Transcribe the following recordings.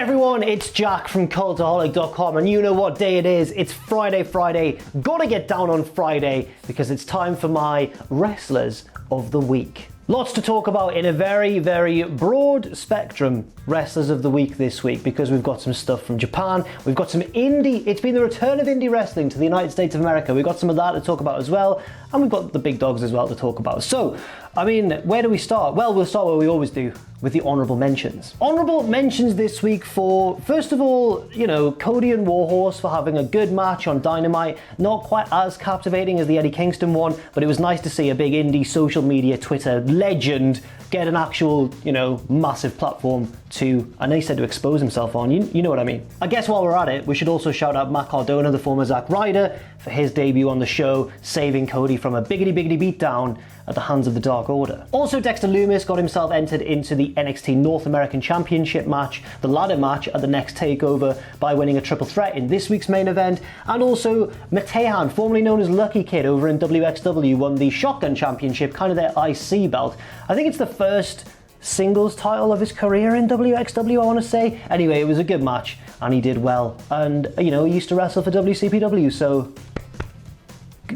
everyone, it's Jack from Cultaholic.com, and you know what day it is. It's Friday. Gotta get down on Friday because it's time for my Wrestlers of the Week. Lots to talk about in a very, very broad spectrum Wrestlers of the Week this week because we've got some stuff from Japan, we've got some indie, it's been the return of indie wrestling to the United States of America, we've got some of that to talk about as well, and we've got the big dogs as well to talk about. So, I mean, where do we start? Well, we'll start where we always do, with the honourable mentions. Honourable mentions this week for, first of all, you know, Cody and Warhorse for having a good match on Dynamite. Not quite as captivating as the Eddie Kingston one, but it was nice to see a big indie social media Twitter legend get an actual, you know, massive platform to, I know he said to expose himself on, you know what I mean. I guess while we're at it, we should also shout out Matt Cardona, the former Zack Ryder, for his debut on the show, saving Cody from a biggity beatdown at the hands of the Dark Order. Also, Dexter Lumis got himself entered into the NXT North American Championship match, the ladder match at the next takeover, by winning a triple threat in this week's main event. And also, Matehan, formerly known as Lucky Kid over in WXW, won the Shotgun Championship, kind of their IC belt. I think it's the first singles title of his career in WXW, I want to say. Anyway, it was a good match, and he did well. And, you know, he used to wrestle for WCPW, so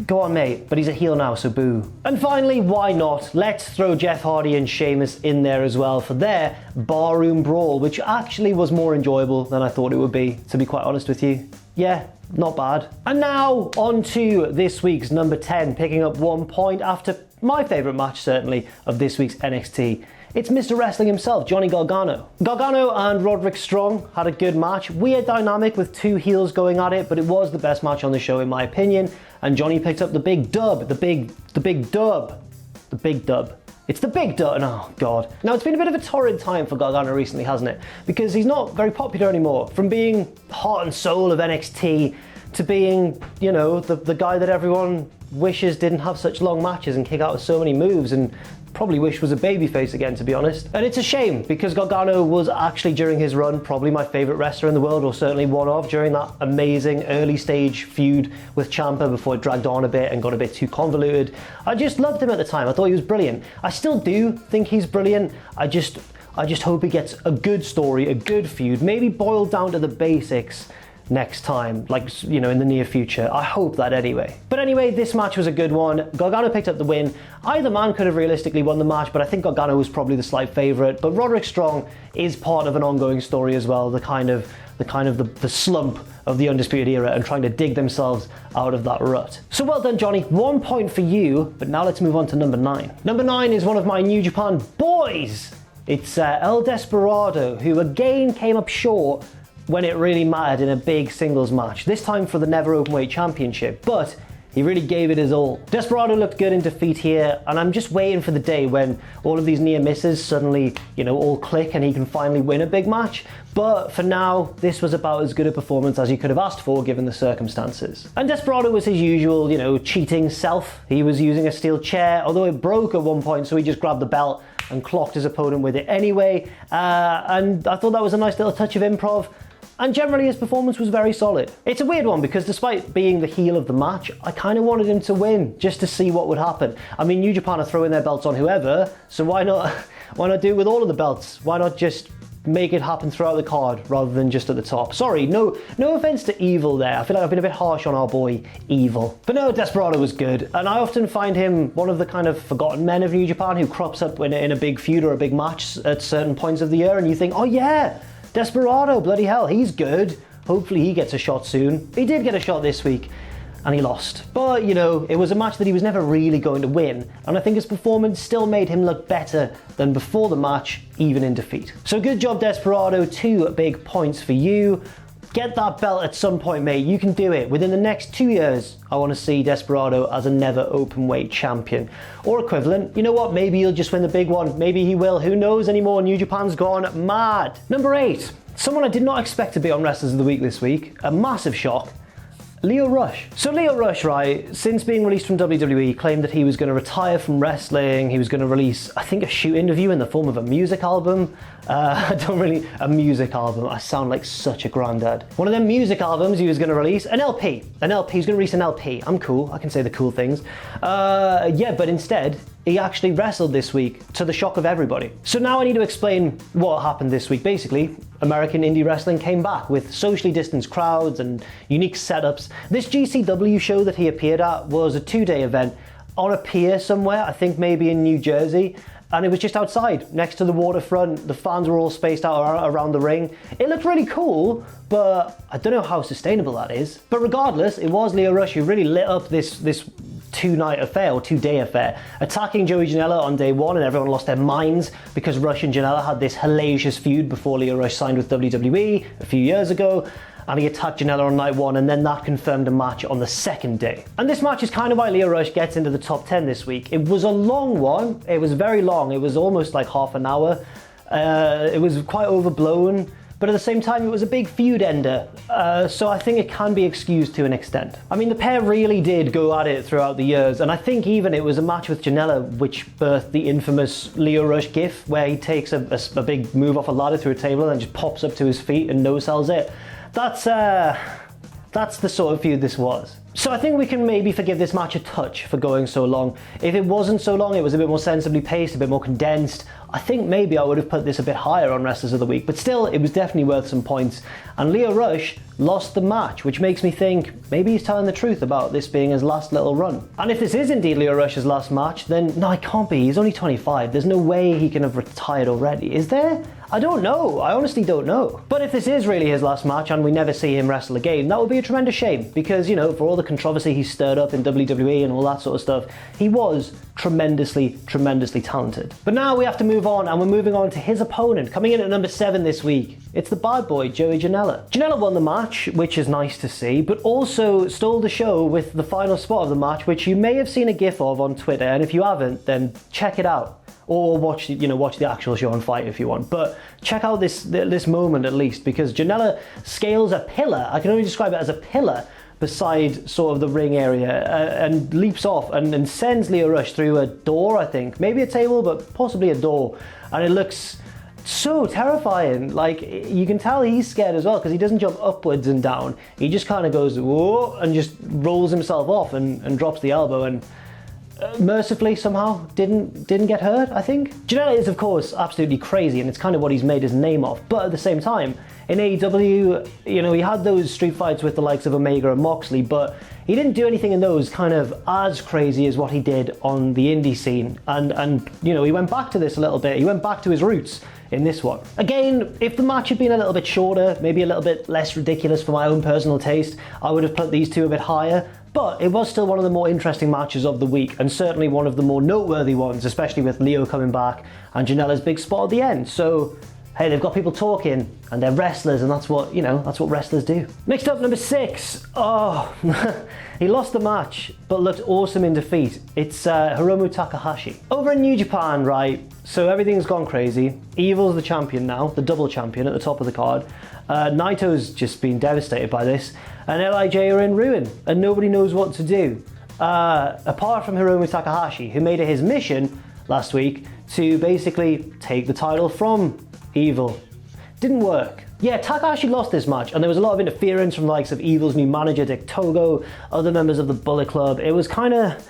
go on, mate, but he's a heel now, so boo. And finally, why not? Let's throw Jeff Hardy and Sheamus in there as well for their barroom brawl, which actually was more enjoyable than I thought it would be, to be quite honest with you. Yeah, not bad. And now, on to this week's number 10, picking up 1 point after my favourite match, certainly, of this week's NXT. It's Mr. Wrestling himself, Johnny Gargano. Gargano and Roderick Strong had a good match. Weird dynamic with two heels going at it, but it was the best match on the show in my opinion. And Johnny picked up the big dub, the big dub. It's the big dub, oh God. Now it's been a bit of a torrid time for Gargano recently, hasn't it? Because he's not very popular anymore. From being heart and soul of NXT to being, you know, the guy that everyone wishes didn't have such long matches and kick out with so many moves and probably wish was a babyface again, to be honest. And it's a shame because Gargano was actually, during his run, probably my favourite wrestler in the world, or certainly one of, during that amazing early stage feud with Ciampa before it dragged on a bit and got a bit too convoluted. I just loved him at the time. I thought he was brilliant. I still do think he's brilliant. I just hope he gets a good story, a good feud, maybe boiled down to the basics next time, like, you know, in the near future. I hope that anyway. But anyway, this match was a good one. Gargano picked up the win. Either man could have realistically won the match, but I think Gargano was probably the slight favourite. But Roderick Strong is part of an ongoing story as well, the slump of the Undisputed Era and trying to dig themselves out of that rut. So well done, Johnny. 1 point for you, but now let's move on to number 9. Number 9 is one of my New Japan boys. It's El Desperado, who again came up short when it really mattered in a big singles match, this time for the Never Openweight Championship, but he really gave it his all. Desperado looked good in defeat here, and I'm just waiting for the day when all of these near misses suddenly, you know, all click and he can finally win a big match. But for now, this was about as good a performance as you could have asked for given the circumstances. And Desperado was his usual, you know, cheating self. He was using a steel chair, although it broke at one point, so he just grabbed the belt and clocked his opponent with it anyway. And I thought that was a nice little touch of improv. And generally his performance was very solid. It's a weird one because despite being the heel of the match, I kind of wanted him to win just to see what would happen. I mean, New Japan are throwing their belts on whoever, so why not do it with all of the belts? Why not just make it happen throughout the card rather than just at the top? Sorry, no offense to Evil there. I feel like I've been a bit harsh on our boy Evil. But no, Desperado was good, and I often find him one of the kind of forgotten men of New Japan who crops up in a big feud or a big match at certain points of the year, and you think, oh yeah, Desperado, bloody hell, he's good. Hopefully he gets a shot soon. He did get a shot this week, and he lost. But, you know, it was a match that he was never really going to win, and I think his performance still made him look better than before the match, even in defeat. So good job, Desperado. 2 big points for you. Get that belt at some point, mate. You can do it. Within the next 2 years, I want to see Desperado as a Never Openweight champion. Or equivalent. You know what? Maybe he'll just win the big one. Maybe he will. Who knows anymore? New Japan's gone mad. Number 8. Someone I did not expect to be on Wrestlers of the Week this week. A massive shock. Lio Rush. So Lio Rush, right, since being released from WWE, claimed that he was going to retire from wrestling. He was going to release, I think, a shoot interview in the form of a music album. A music album. I sound like such a granddad. One of them music albums he was going to release. An LP. He's going to release an LP. I'm cool. I can say the cool things. Yeah, but instead, he actually wrestled this week, to the shock of everybody. So now I need to explain what happened this week. Basically, American indie wrestling came back with socially distanced crowds and unique setups. This GCW show that he appeared at was a 2-day event on a pier somewhere, I think maybe in New Jersey. And it was just outside, next to the waterfront. The fans were all spaced out around the ring. It looked really cool, but I don't know how sustainable that is. But regardless, it was Lio Rush who really lit up this 2-night affair, or 2-day affair, attacking Joey Janella on day 1, and everyone lost their minds because Rush and Janella had this hellacious feud before Lio Rush signed with WWE a few years ago. And he attacked Janella on night 1, and then that confirmed a match on the 2nd day. And this match is kind of why Lio Rush gets into the top 10 this week. It was a long one. It was very long. It was almost like half an hour. It was quite overblown, but at the same time, it was a big feud ender. So I think it can be excused to an extent. I mean, the pair really did go at it throughout the years, and I think even it was a match with Janella which birthed the infamous Lio Rush gif, where he takes a big move off a ladder through a table and just pops up to his feet and no-sells it. That's the sort of feud this was. So I think we can maybe forgive this match a touch for going so long. If it wasn't so long, it was a bit more sensibly paced, a bit more condensed, I think maybe I would have put this a bit higher on Wrestlers of the Week, but still, it was definitely worth some points. And Lio Rush lost the match, which makes me think maybe he's telling the truth about this being his last little run. And if this is indeed Lio Rush's last match, then no, it can't be. He's only 25. There's no way he can have retired already. Is there? I don't know. I honestly don't know. But if this is really his last match and we never see him wrestle again, that would be a tremendous shame because, you know, for all the controversy he stirred up in WWE and all that sort of stuff, he was tremendously talented. But now we have to move on, and we're moving on to his opponent, coming in at number 7 this week. It's the bad boy, Joey Janela. Janela won the match, which is nice to see, but also stole the show with the final spot of the match, which you may have seen a gif of on Twitter, and if you haven't, then check it out. Or watch the actual show on Fight if you want. But check out this moment at least, because Janela scales a pillar. I can only describe it as a pillar beside sort of the ring area, and leaps off and sends Lio Rush through a door, I think. Maybe a table, but possibly a door. And it looks so terrifying. Like, you can tell he's scared as well, because he doesn't jump upwards and down. He just kind of goes, whoa, and just rolls himself off and drops the elbow, and mercifully somehow didn't get hurt, I think. Janela is of course absolutely crazy, and it's kind of what he's made his name off, but at the same time, in AEW, you know, he had those street fights with the likes of Omega and Moxley, but he didn't do anything in those kind of as crazy as what he did on the indie scene, and you know, he went back to this a little bit. He went back to his roots in this one. Again, if the match had been a little bit shorter, maybe a little bit less ridiculous for my own personal taste, I would have put these two a bit higher. But it was still one of the more interesting matches of the week, and certainly one of the more noteworthy ones, especially with Lio coming back and Janela's big spot at the end. So, hey, they've got people talking, and they're wrestlers, and that's what, you know, that's what wrestlers do. Next up, number 6. Oh, he lost the match, but looked awesome in defeat. It's Hiromu Takahashi. Over in New Japan, right, so everything's gone crazy. Evil's the champion now, the double champion at the top of the card. Naito's just been devastated by this, and LIJ are in ruin, and nobody knows what to do. Apart from Hiromu Takahashi, who made it his mission last week to basically take the title from Evil. Didn't work. Yeah, Takahashi lost this match, and there was a lot of interference from the likes of Evil's new manager, Dick Togo, other members of the Bullet Club. It was kind of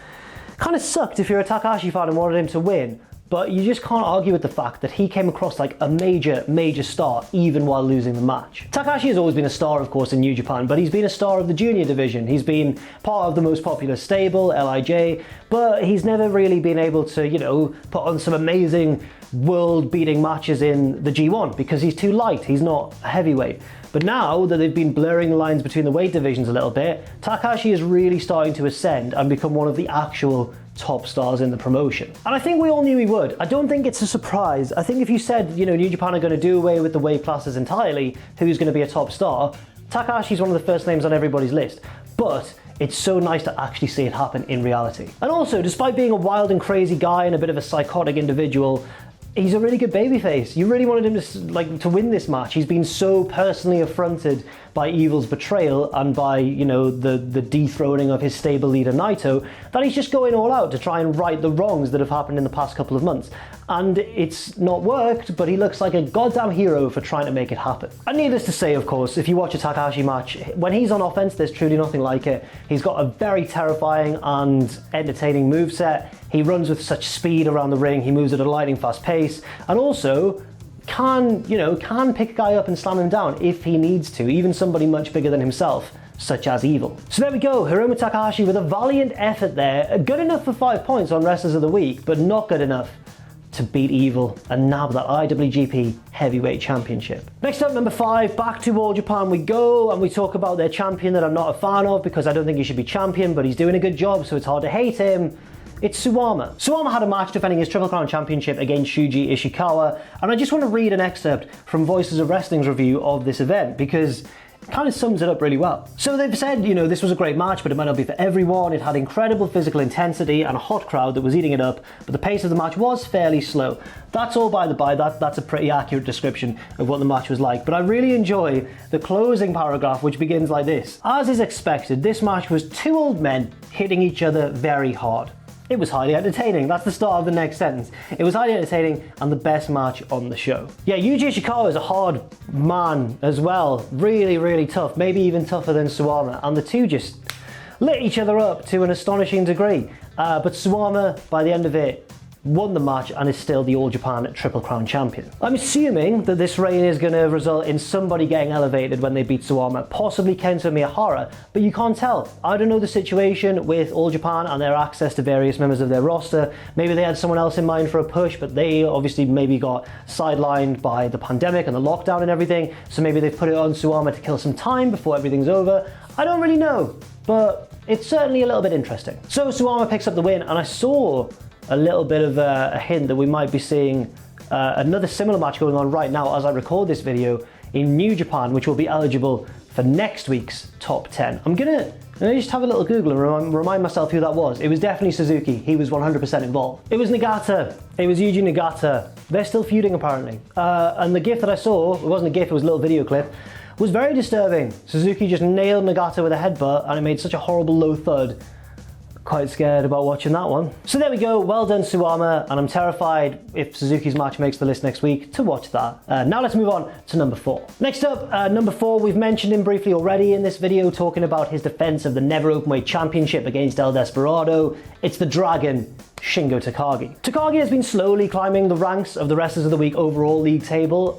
sucked if you're a Takahashi fan and wanted him to win. But you just can't argue with the fact that he came across like a major star even while losing the match. Takahashi has always been a star, of course, in New Japan, but he's been a star of the junior division. He's been part of the most popular stable, LIJ, but he's never really been able to, you know, put on some amazing world-beating matches in the G1 because he's too light, he's not a heavyweight. But now that they've been blurring the lines between the weight divisions a little bit, Takahashi is really starting to ascend and become one of the actual top stars in the promotion. And I think we all knew he would. I don't think it's a surprise. I think if you said, you know, New Japan are going to do away with the weight classes entirely, who's going to be a top star, Takahashi's one of the first names on everybody's list. But it's so nice to actually see it happen in reality. And also, despite being a wild and crazy guy and a bit of a psychotic individual, he's a really good babyface. You really wanted him to win this match. He's been so personally affronted by Evil's betrayal and by, you know, the dethroning of his stable leader Naito, that he's just going all out to try and right the wrongs that have happened in the past couple of months. and it's not worked, but he looks like a goddamn hero for trying to make it happen. And needless to say, of course, if you watch a Takahashi match, when he's on offense, there's truly nothing like it. He's got a very terrifying and entertaining moveset. He runs with such speed around the ring, he moves at a lightning fast pace, and also can pick a guy up and slam him down if he needs to, even somebody much bigger than himself, such as Evil. So there we go, Hiromu Takahashi with a valiant effort there, good enough for 5 points on Wrestlers of the Week, but not good enough to beat Evil and nab that IWGP Heavyweight Championship. Next up, number 5, back to All Japan we go, and we talk about their champion that I'm not a fan of because I don't think he should be champion, but he's doing a good job, so it's hard to hate him. It's Suwama. Suwama had a match defending his Triple Crown Championship against Shuji Ishikawa, and I just want to read an excerpt from Voices of Wrestling's review of this event because it kind of sums it up really well. So they've said, this was a great match, but it might not be for everyone. It had incredible physical intensity and a hot crowd that was eating it up, but the pace of the match was fairly slow. That's all by the by, that's a pretty accurate description of what the match was like. But I really enjoy the closing paragraph, which begins like this. As is expected, this match was two old men hitting each other very hard. It was highly entertaining. That's the start of the next sentence. It was highly entertaining and the best match on the show. Yeah, Yuji Ishikawa is a hard man as well. Really, really tough. Maybe even tougher than Suwama. And the two just lit each other up to an astonishing degree. But Suwama, by the end of it, won the match and is still the All Japan Triple Crown champion. I'm assuming that this reign is going to result in somebody getting elevated when they beat Suwama, possibly Kento Miyahara, but you can't tell. I don't know the situation with All Japan and their access to various members of their roster. Maybe they had someone else in mind for a push, but they obviously maybe got sidelined by the pandemic and the lockdown and everything, so maybe they've put it on Suwama to kill some time before everything's over. I don't really know, but it's certainly a little bit interesting. So Suwama picks up the win, and I saw a little bit of a hint that we might be seeing another similar match going on right now as I record this video in New Japan, which will be eligible for next week's top 10. I'm gonna just have a little Google and remind myself who that was. It was definitely Suzuki. He was 100% involved. It was Nagata. It was Yuji Nagata. They're still feuding apparently. And the GIF that I saw, it wasn't a GIF, it was a little video clip, was very disturbing. Suzuki just nailed Nagata with a headbutt and it made such a horrible low thud. Quite scared about watching that one. So there we go, well done Suwama, and I'm terrified if Suzuki's match makes the list next week to watch that. Now let's move on to number 4. Next up, number 4, we've mentioned him briefly already in this video, talking about his defense of the Never Openweight Championship against El Desperado. It's the Dragon, Shingo Takagi. Takagi has been slowly climbing the ranks of the Wrestlers of the Week overall league table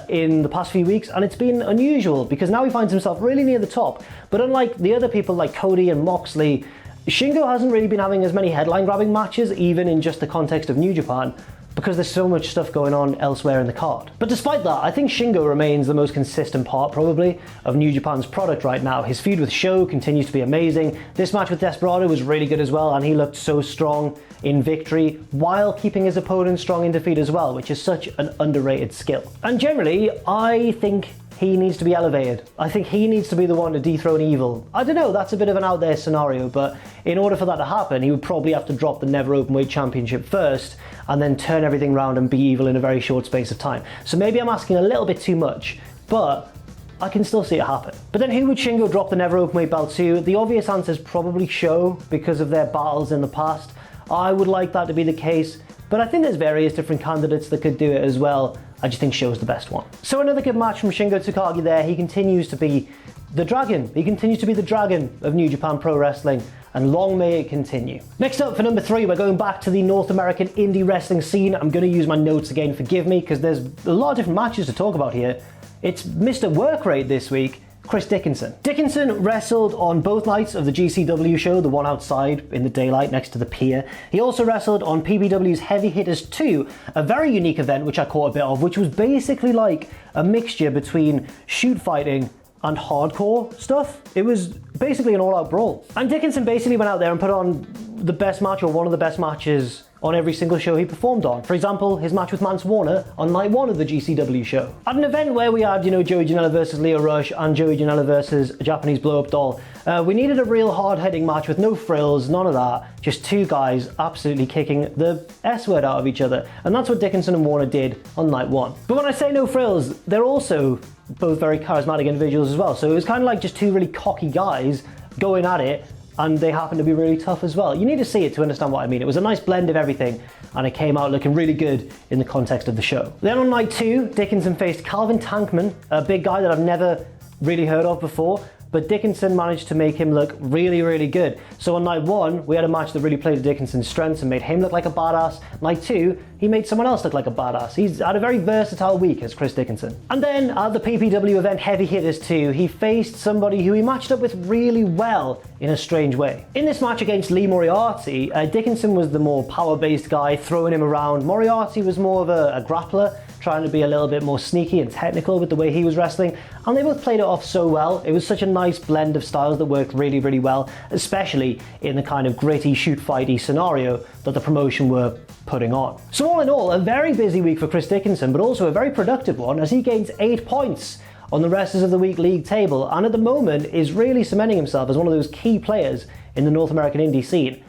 in the past few weeks, and it's been unusual because now he finds himself really near the top. But unlike the other people like Cody and Moxley, Shingo hasn't really been having as many headline-grabbing matches, even in just the context of New Japan, because there's so much stuff going on elsewhere in the card. But despite that, I think Shingo remains the most consistent part, probably, of New Japan's product right now. His feud with Sho continues to be amazing. This match with Desperado was really good as well, and he looked so strong in victory, while keeping his opponent strong in defeat as well, which is such an underrated skill. And generally, I think he needs to be elevated. I think he needs to be the one to dethrone Evil. I don't know, that's a bit of an out there scenario, but in order for that to happen, he would probably have to drop the Never Openweight Championship first and then turn everything around and be Evil in a very short space of time. So maybe I'm asking a little bit too much, but I can still see it happen. But then who would Shingo drop the Never Openweight belt to? The obvious answer is probably Sho, because of their battles in the past. I would like that to be the case, but I think there's various different candidates that could do it as well. I just think Sho's the best one. So another good match from Shingo Takagi there. He continues to be the dragon. He continues to be the dragon of New Japan Pro Wrestling, and long may it continue. Next up for number 3, we're going back to the North American indie wrestling scene. I'm going to use my notes again, forgive me, because there's a lot of different matches to talk about here. It's Mr. Work Rate this week, Chris Dickinson. Dickinson wrestled on both nights of the GCW show, the one outside in the daylight next to the pier. He also wrestled on PBW's Heavy Hitters 2, a very unique event which I caught a bit of, which was basically like a mixture between shoot fighting and hardcore stuff. It was basically an all-out brawl. And Dickinson basically went out there and put on the best match, or one of the best matches, on every single show he performed on. For example, his match with Mance Warner on night 1 of the GCW show. At an event where we had, Joey Janella versus Leo Rush and Joey Janella versus a Japanese blow-up doll, we needed a real hard-hitting match with no frills, none of that, just two guys absolutely kicking the S-word out of each other. And that's what Dickinson and Warner did on night 1. But when I say no frills, they're also both very charismatic individuals as well. So it was kind of like just two really cocky guys going at it and they happen to be really tough as well. You need to see it to understand what I mean. It was a nice blend of everything, and it came out looking really good in the context of the show. Then on night 2, Dickinson faced Calvin Tankman, a big guy that I've never really heard of before, but Dickinson managed to make him look really, really good. So on night 1, we had a match that really played to Dickinson's strengths and made him look like a badass. Night 2, he made someone else look like a badass. He's had a very versatile week as Chris Dickinson. And then at the PPW event Heavy Hitters 2, he faced somebody who he matched up with really well in a strange way. In this match against Lee Moriarty, Dickinson was the more power-based guy, throwing him around. Moriarty was more of a grappler, trying to be a little bit more sneaky and technical with the way he was wrestling, and they both played it off so well. It was such a nice blend of styles that worked really, really well, especially in the kind of gritty, shoot-fighty scenario that the promotion were putting on. So all in all, a very busy week for Chris Dickinson, but also a very productive one as he gains 8 points on the Wrestlers of the Week league table, and at the moment is really cementing himself as one of those key players in the North American indie scene.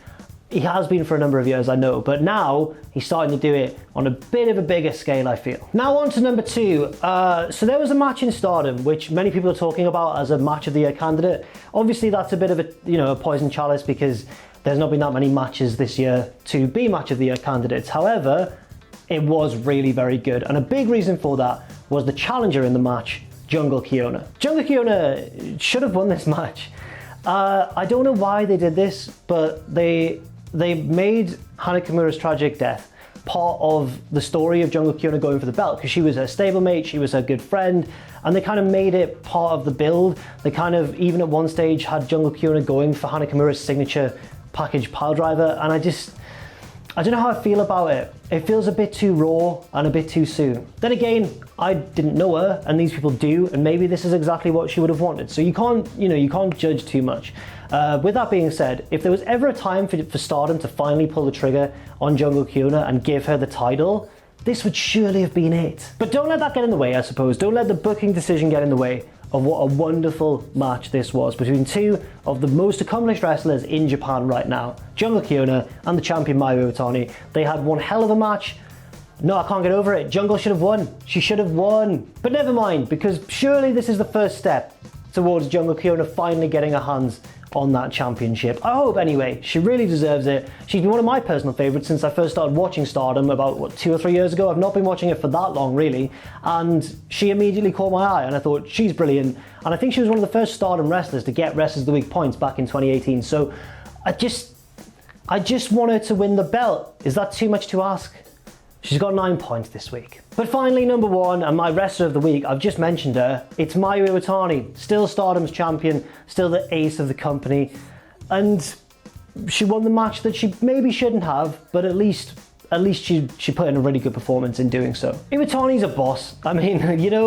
He has been for a number of years, I know, but now he's starting to do it on a bit of a bigger scale, I feel. Now on to number 2. So there was a match in Stardom, which many people are talking about as a match of the year candidate. Obviously that's a bit of a poison chalice because there's not been that many matches this year to be match of the year candidates. However, it was really very good, and a big reason for that was the challenger in the match, Jungle Kyona. Jungle Kyona should have won this match. I don't know why they did this, but they made Hana Kimura's tragic death part of the story of Jungle Kyona going for the belt, because she was her stablemate, she was her good friend, and they kind of made it part of the build. They kind of, even at one stage, had Jungle Kyona going for Hana Kimura's signature package piledriver, and I don't know how I feel about it. It feels a bit too raw and a bit too soon. Then again, I didn't know her, and these people do, and maybe this is exactly what she would have wanted. So you can't judge too much. With that being said, if there was ever a time for Stardom to finally pull the trigger on Jungle Kyona and give her the title, this would surely have been it. But don't let that get in the way, I suppose. Don't let the booking decision get in the way of what a wonderful match this was between two of the most accomplished wrestlers in Japan right now, Jungle Kyona and the champion Mayu Iwatani. They had one hell of a match. No, I can't get over it. Jungle should have won. She should have won. But never mind, because surely this is the first step towards Jungle Kyona finally getting her hands on that championship. I hope anyway. She really deserves it. She's been one of my personal favourites since I first started watching Stardom about 2 or 3 years ago. I've not been watching it for that long really, and she immediately caught my eye and I thought she's brilliant, and I think she was one of the first Stardom wrestlers to get Wrestlers of the Week points back in 2018. So I just want her to win the belt. Is that too much to ask? She's got 9 points this week. But finally, number 1, and my wrestler of the week, I've just mentioned her, it's Mayu Iwatani, still Stardom's champion, still the ace of the company, and she won the match that she maybe shouldn't have, but at least she put in a really good performance in doing so. Iwatani's a boss. I mean,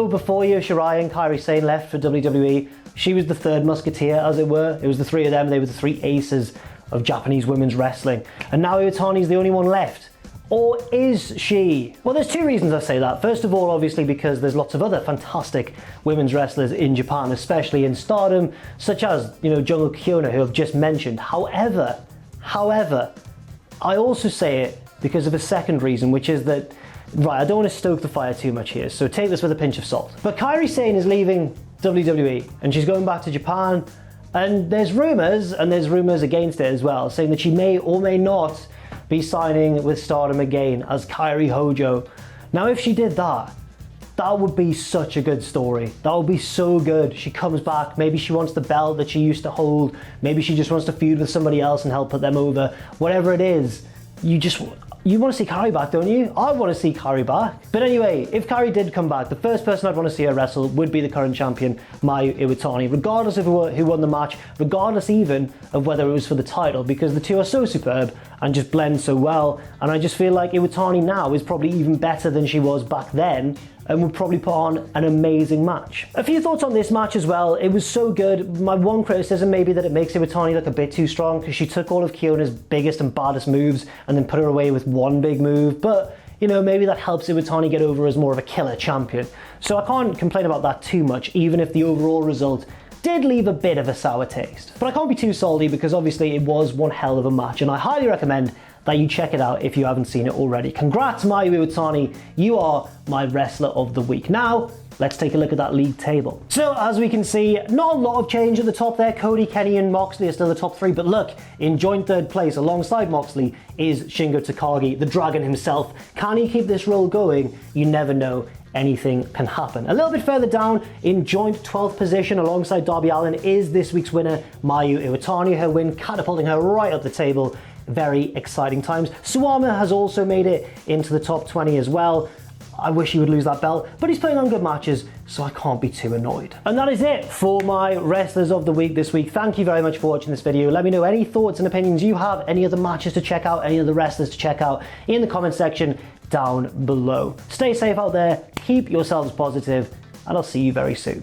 before Io Shirai and Kairi Sane left for WWE, she was the third musketeer, as it were. It was the three of them, they were the three aces of Japanese women's wrestling. And now Iwatani's the only one left. Or is she? Well, there's 2 reasons I say that. First of all, obviously, because there's lots of other fantastic women's wrestlers in Japan, especially in Stardom, such as, Jungle Kyona, who I've just mentioned. However, I also say it because of a second reason, which is that, right, I don't want to stoke the fire too much here, so take this with a pinch of salt. But Kairi Sane is leaving WWE, and she's going back to Japan, and there's rumours against it as well, saying that she may or may not be signing with Stardom again as Kairi Hojo. Now, if she did that, that would be such a good story. That would be so good. She comes back, maybe she wants the belt that she used to hold, maybe she just wants to feud with somebody else and help put them over. Whatever it is, you want to see Kairi back, don't you? I want to see Kairi back. But anyway, if Kairi did come back, the first person I'd want to see her wrestle would be the current champion, Mayu Iwatani, regardless of who won the match, regardless even of whether it was for the title, because the two are so superb and just blend so well. And I just feel like Iwatani now is probably even better than she was back then, and would probably put on an amazing match. A few thoughts on this match as well. It was so good. My one criticism may be that it makes Iwatani look a bit too strong, because she took all of Kyona's biggest and baddest moves and then put her away with one big move. But maybe that helps Iwatani get over as more of a killer champion. So I can't complain about that too much, even if the overall result did leave a bit of a sour taste. But I can't be too salty, because obviously it was one hell of a match, and I highly recommend that you check it out if you haven't seen it already. Congrats, Mayu Iwatani, you are my wrestler of the week. Now, Let's take a look at that league table. So as we can see, not a lot of change at the top there. Cody, Kenny and Moxley are still the top 3, but look, in joint third place alongside Moxley is Shingo Takagi, the dragon himself. Can he keep this roll going? You never know. Anything can happen. A little bit further down, in joint 12th position alongside Darby Allin, is this week's winner, Mayu Iwatani. Her win catapulting her right up the table. Very exciting times. Suwama has also made it into the top 20 as well. I wish he would lose that belt, but he's putting on good matches, so I can't be too annoyed. And that is it for my wrestlers of the week this week. Thank you very much for watching this video. Let me know any thoughts and opinions you have, any other matches to check out, any other wrestlers to check out in the comment section down below. Stay safe out there, keep yourselves positive, and I'll see you very soon.